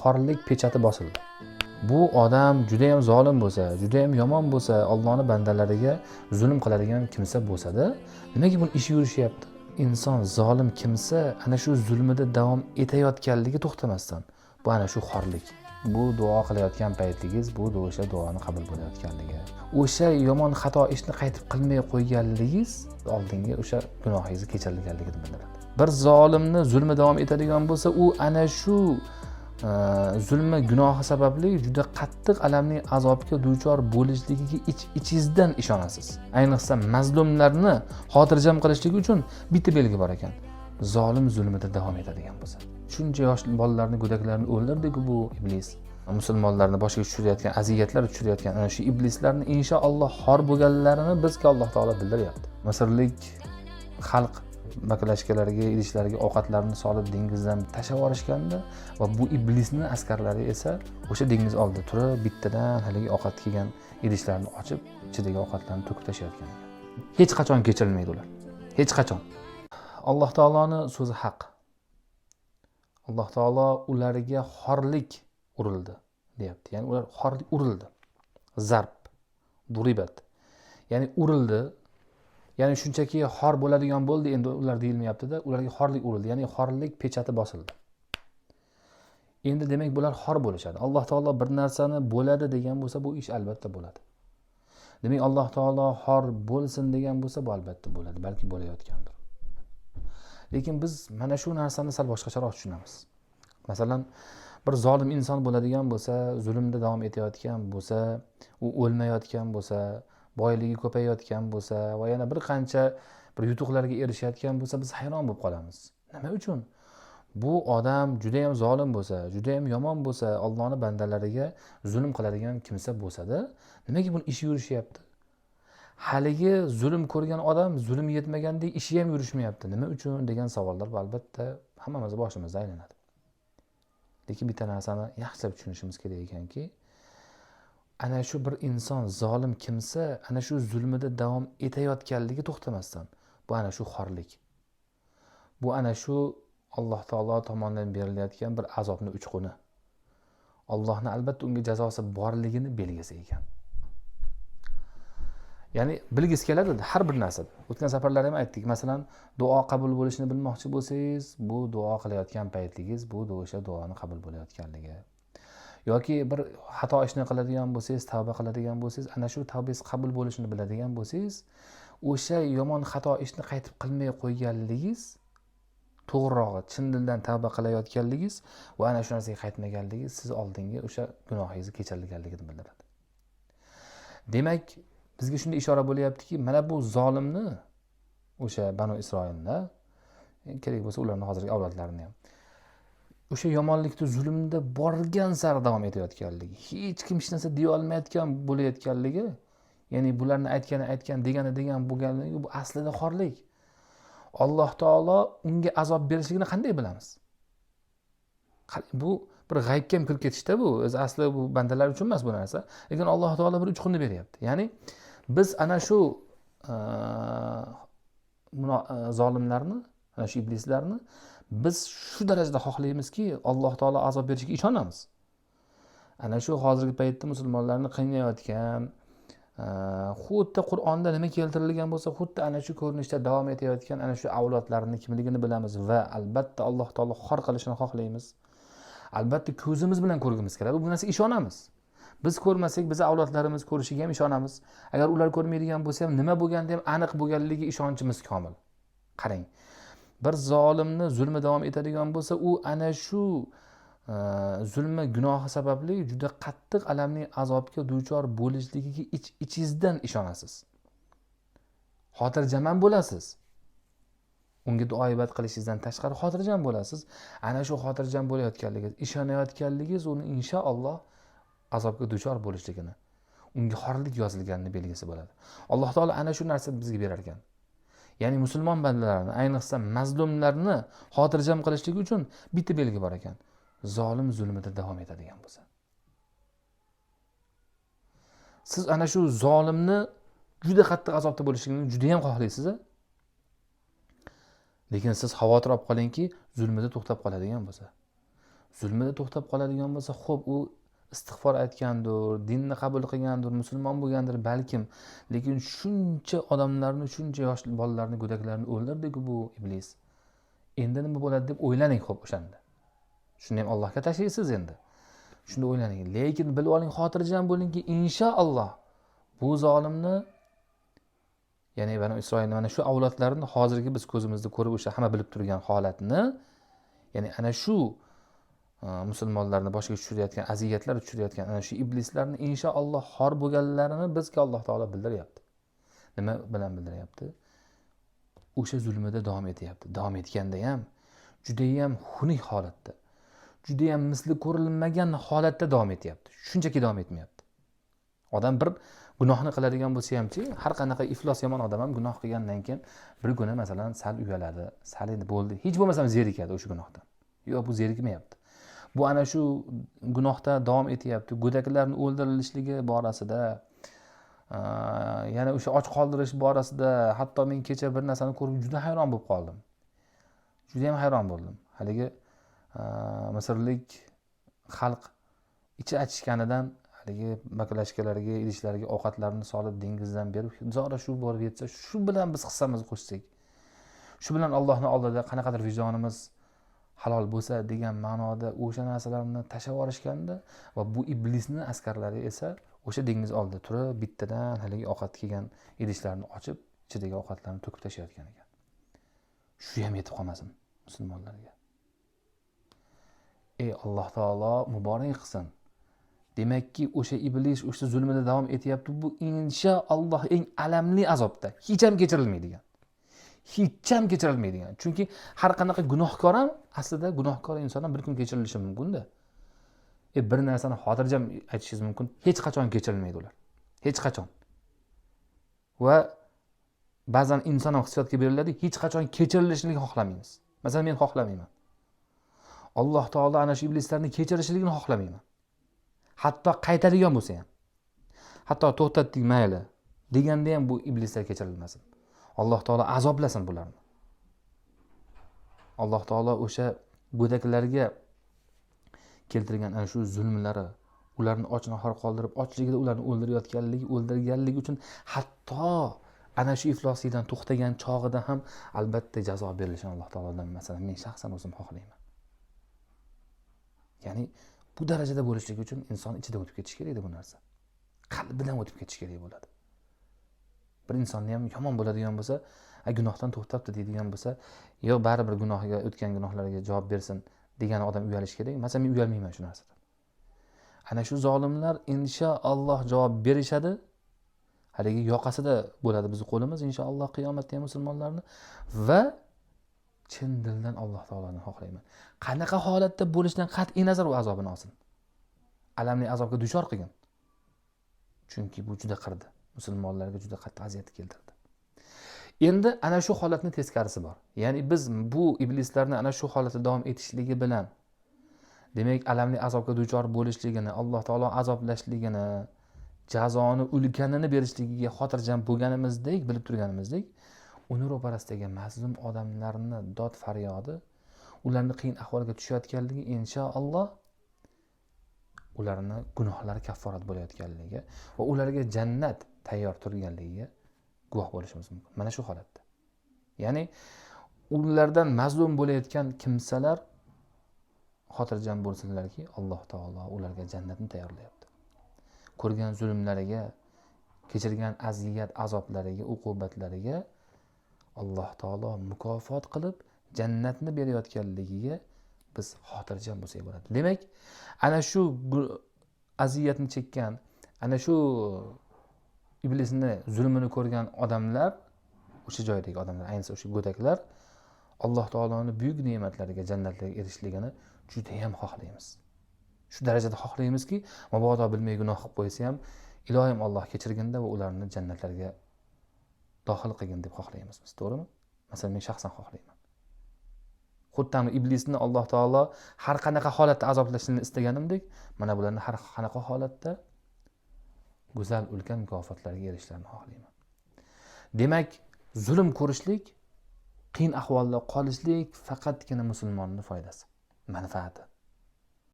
Xorlik pechati bosildi. Bu odam juda ham zolim bo'lsa, juda ham yomon bo'lsa, Allohning bandalariga zulm qiladigan kimsa bo'lsa-da, nimaga bu ish yurishyapti? Inson zolim kimsa ana shu zulmida davom etayotganligi to'xtamasdan, bu ana shu xorlik. Bu duo qilayotgan paytingiz bu o'sha duoni qabul bo'layotganligi. O'sha yomon xato ishni qaytib qilmay qo'yganligingiz oldingi o'sha gunohingizni kechirilganligini bildiradi. Bir zolimni zulmi davom etadigan bo'lsa, u ana shu zulmi gunohi sababli juda qattiq alamli azobga duchor bo'lishligiga ichingizdan ishonasiz. Ayniqsa mazlumlarni xotirjam qilishlik uchun bitta belgi bor ekan. Zolim zulmida davom etadigan bo'lsa. Shuncha yosh bolalarni, go'daklarni o'ldirdi-ku bu iblis. Musulmonlarni boshiga tushirayotgan, aziyatlar tushirayotgan ana shu iblislarni inshaalloh xor bo'lganlarini bizga Alloh taolo bildiryapti. Misrlik xalq baklashkalariga, idishlariga ovqatlarni solib dengizdan tashlab yuborishganda va bu iblisning askarlari esa o'sha dengiz oldida turib bittadan haligi ovqat kelgan idishlarni ochib, ichidagi ovqatlarni to'kib tashlayotgan ekan. Hech qachon kechirilmaydi ular. Hech qachon. Alloh taoloning so'zi haq. Alloh taolo ularga xorlik urildi, deyapti. Ya'ni ular xorlik urildi. Zarb, duribat. Ya'ni urildi. Ya'ni shunchaki xor bo'ladigan bo'ldi, endi ular deyilmayapti-da, ularga xorlik urildi. Ya'ni xorlik pechati bosildi. Endi demak bular xor bo'lishadi. Alloh taolo bir narsani bo'ladi degan bo'lsa, bu ish albatta bo'ladi. Demak Alloh taolo xor bo'lsin degan bo'lsa, bu albatta bo'ladi, balki bo'layotgandir. Lekin biz mana shu narsani sal boshqacharoq tushunamiz. Masalan, bir zolim inson bo'ladigan bo'lsa, zulmda davom etayotgan bo'lsa, u o'lmayotgan bo'lsa, boyligi ko'payayotgan bo'lsa va yana bir qancha bir yutuqlarga erishayotgan bo'lsa, biz hayron bo'lib qolamiz. Nima uchun? Bu odam juda ham zolim bo'lsa, juda ham yomon bo'lsa, Allohning bandalariga zulm qiladigan kimsa bo'lsa-da, nimaga bu ish yurishyapti? Haligi zulm ko'rgan odam zulm yetmagandek ishi ham yurishmayapti. Nima uchun degan savollar albatta hammamiz boshimizda aylanadi. Lekin bitta narsani yaxshilab tushunishimiz kerak ekanki, ana shu bir inson zolim kimsa ana shu zulmida davom etayotganligi to'xtamasdan, bu ana shu xorlik. Bu ana shu Alloh taolo tomonidan berilayotgan bir azobning uchquni. Allohning albatta unga jazosi borligini belgisi ekan. Ya'ni bilgisi keladi har bir narsada. O'tgan safarlarda ham aytdik. Masalan, duo qabul bo'lishini bilmoqchi bo'lsangiz, bu duo qilayotgan paytingiz bu o'sha duoni qabul bo'layotganligi. Yoki bir xato ishni qiladigan bo'lsangiz, tavba qiladigan bo'lsangiz, ana shu tavbangiz qabul bo'lishini biladigan bo'lsangiz, o'sha yomon xato ishni qaytib qilmay qo'yganligingiz, to'g'rirog'i chin dildan tavba qilayotganligingiz va ana shu narsaga qaytmaganligingiz siz oldingi o'sha gunohingizni kechirilganligini bildiradi. Demak, bizga shunday ishora bo'lyaptiki, mana bu zolimni o'sha Banu Isroilni, kerak bo'lsa ularning hozirgi avlodlarini ham o'sha yomonlikda zulmda borgan sari davom etayotganligi, hech kim hech narsa deya olmayotgan bo'layotganligi, ya'ni bularni aytgan degan bo'lganligi bu aslida xorlik. Alloh taolo unga azob berishligini qanday bilamiz? Bu bir g'aybga ham kirib ketishda bu. O'zi asli bu bandalar uchun emas bu narsa. Lekin Alloh taolo bir uchqunni beryapti. Ya'ni biz ana shu zolimlarni, ana shu iblislarni biz shu darajada xohlaymizki, Alloh taolo azob berishiga ishonamiz. Ana shu hozirgi paytda musulmonlarni qiynayotgan, xuddi Qur'onda nima keltirilgan bo'lsa, xuddi ana shu ko'rinishda davom etayotgan ana shu avlodlarning kimligini bilamiz va albatta Alloh taolo xor qilishini xohlaymiz. Albatta ko'zimiz bilan ko'rgimiz keladi. Bu narsaga ishonamiz. Biz ko'rmasak, biz avlodlarimiz ko'rishiga ham ishonamiz. Agar ular ko'rmaydigan bo'lsa ham nima bo'lganda ham aniq bo'lganligi ishonchimiz komil. Qarang. Bir zolimni zulmi davom etadigan bo'lsa, u ana shu zulmi gunohi sababli juda qattiq alamli azobga duchor bo'lishligiga ichingizdan ishonasiz. Xotirjam bo'lasiz. Unga duoibat qilishingizdan tashqari xotirjam bo'lasiz. Ana shu xotirjam bo'layotganligingiz, ishonayotganligingiz uni inshaalloh azobga duchor bo'lishligini, unga xorlik yozilganini belgisi bo'ladi. Alloh taolo ana shu narsani bizga berar ekan. Ya'ni musulmon bandalarni, ayniqsa mazlumlarni xotirjam qilishlik uchun bitta belgi bor ekan. Zolim zulmida davom etadigan bo'lsa. Siz ana shu zolimni juda qattiq azobda bo'lishligini juda ham xohlaysiz. Lekin siz xavotir olib qolingki, zulmida to'xtab qoladigan bo'lsa. zulmida to'xtab qoladigan bo'lsa, xo'p, u istig'for aytgandir, dinni qabul qilgandir, musulmon bo'lgandir balkim, lekin shuncha odamlarni, shuncha yosh bolalarni, go'daklarni o'ldirdi-ku bu iblis. Endi nima bo'ladi deb o'ylaning xo'p o'shanda. Shuni ham Allohga tashlaysiz endi. Shunda o'ylaning, lekin bilib oling, xotirjam bo'lingki, inshaalloh bu zolimni, ya'ni Banu Isroilning mana shu avlodlarini hozirgi biz ko'zimizda ko'rib o'sha hamma bilib turgan holatni, ya'ni ana shu musulmonlarni boshiga tushirayotgan aziyatlar tushirayotgan ana shu iblislarni inshaalloh xor bo'lganlarini bizga Alloh taolo bildiryapti. Nima bilan bildiryapti? O'sha zulmida davom etyapti. Davom etganda ham juda ham xunuk holatda, juda ham misli ko'rilmagan holatda davom etyapti. Shunchaki davom etmayapti. Odam bir gunohni qiladigan bo'lsa hamchi, har qanaqa iflos yomon odam ham gunoh qilgandan keyin bir kuni masalan sal uyaladi, sal endi bo'ldi, hech bo'lmasa zerikadi o'sha gunohdan. Yo'q, bu zerikmayapti. Bu ana shu gunohda davom etyapti. Go'daklarning o'ldirilishligi borasida, yana o'sha och qoldirish borasida, hatto men kecha bir narsani ko'rib juda hayron bo'lib qoldim. Juda ham hayron bo'ldim. Haligi misrlik xalq ichi achishganidan haligi baklashkalarga, idishlarga ovqatlarni solib dengizdan berib, zora shu borib yetsa, shu bilan biz hissamizni qo'shsak, shu bilan Allohning oldida qanaqadir vijdonimiz halol bo'lsa degan ma'noda o'sha narsalarni tashlab yuborishganda va bu iblisning askarlari esa o'sha dengiz oldida turib bittadan haligi ovqat kelgan idishlarni ochib, ichidagi ovqatlarni to'kib tashlayotgan ekan. Shu ham yetib qolmasin musulmonlarga. Ey Alloh taolo muborak qilsin. Demakki, o'sha iblis o'sha zulmida davom etyapti. Bu inshaalloh eng alamli azobda, hech ham kechirilmaydigan. Hech ham kechirilmaydigan. Chunki har qanaqa gunohkor ham aslida gunohkor inson ham bir kun kechirilishi mumkin-da. Bir narsani xotirjam aytishingiz mumkin, hech qachon kechirilmaydi ular. Hech qachon. Va ba'zan inson ham hissiyotga beriladi, hech qachon kechirilishini xohlamaymiz. Masalan, men xohlamayman. Alloh taolo ana shu iblislarni kechirishligini xohlamayman. Hatto qaytadigan bo'lsa ham. Hatto to'xtatdik mayli deganda ham bu iblislar kechirilmasin. Alloh taolo azoblasin bularni. Alloh taolo o'sha go'daklarga keltirgan ana shu zulmlari, ularni och-nahor qoldirib, ochligida ularni o'ldirganligi uchun hatto ana shu ifloslikdan to'xtagan chog'ida ham albatta jazo berilishini Alloh taolodan masalan men shaxsan o'zim xohlayman. Ya'ni bu darajada bo'lishligi uchun inson ichida o'tib ketish kerak edi bu narsa. Qalbidan o'tib ketish kerak bo'ladi. Bir insonni ham yomon bo'ladigan bo'lsa, gunohdan to'xtabdi deydigan bo'lsa, yo baribir gunohiga, o'tgan gunohlariga javob bersin degan odam uyalish kerak. Masalan, men uyalmayman shu narsadan. Ana shu zolimlar inshaalloh javob berishadi. Haligi yoqasida bo'ladi bizning qo'limiz inshaalloh qiyomatda ham musulmonlarni va chin dildan Alloh taolodan xohlayman. Qanaqa holatda bo'lishidan qat'iy nazar u azobini olsin. Alamli azobga duchor qilgan. Chunki bu juda qirdi. Musulmonlarga juda qattiq aziyat keltirdi. Endi ana shu holatning teskarisi bor. Ya'ni biz bu iblislarni ana shu holatda davom etishligi bilan demak alamli azobga duchor bo'lishligini, Alloh taolo azoblashligini, jazoni ulkanini berishligiga xotirjam bo'lganimizdek, bilib turganimizdek, uni ro'parasidagi mazlum odamlarni dod faryodi, ularni qiyin ahvolga tushayotganligi inshaalloh ularni gunohlari kafforat bo'layotganligi va ularga jannat tayyor turganligiga guvoh bo'lishimiz mumkin. Mana shu holatda. Ya'ni ulardan mazlum bo'layotgan kimsalar xotirjam bo'lsinlarki, Alloh taolo ularga jannatni tayyorlayapti. Ko'rgan zulmlariga, kechirgan aziyat, azoblariga, uqubatlariga Alloh taolo mukofot qilib jannatni berayotganligiga biz xotirjam bo'lsak bo'ladi. Demak, ana shu aziyatni chekkan, ana shu iblisni zulmini ko'rgan odamlar, o'sha joydagi odamlar, ayniqsa o'sha go'daklar Alloh taoloning buyuk ne'matlariga, jannatlarga erishishligini juda ham xohlaymiz. Shu darajada xohlaymizki, mabodo bilmay gunoh qilib qo'ysa ham, ilohim Alloh kechirganda va ularni jannatlarga dohil qilgin deb xohlaymiz biz, to'g'rimi? Masalan, men shaxsan xohlayman. Xuddi iblisni Alloh taolo har qanaqa holatda azoblashini istaganimdek, mana bularni har qanaqa holatda go'zal ulkan mukofotlarga erishishlarini xohlayman. Demak, zulm ko'rishlik, qiyin ahvolda qolishlik faqatgina musulmonning foydasi, manfaati.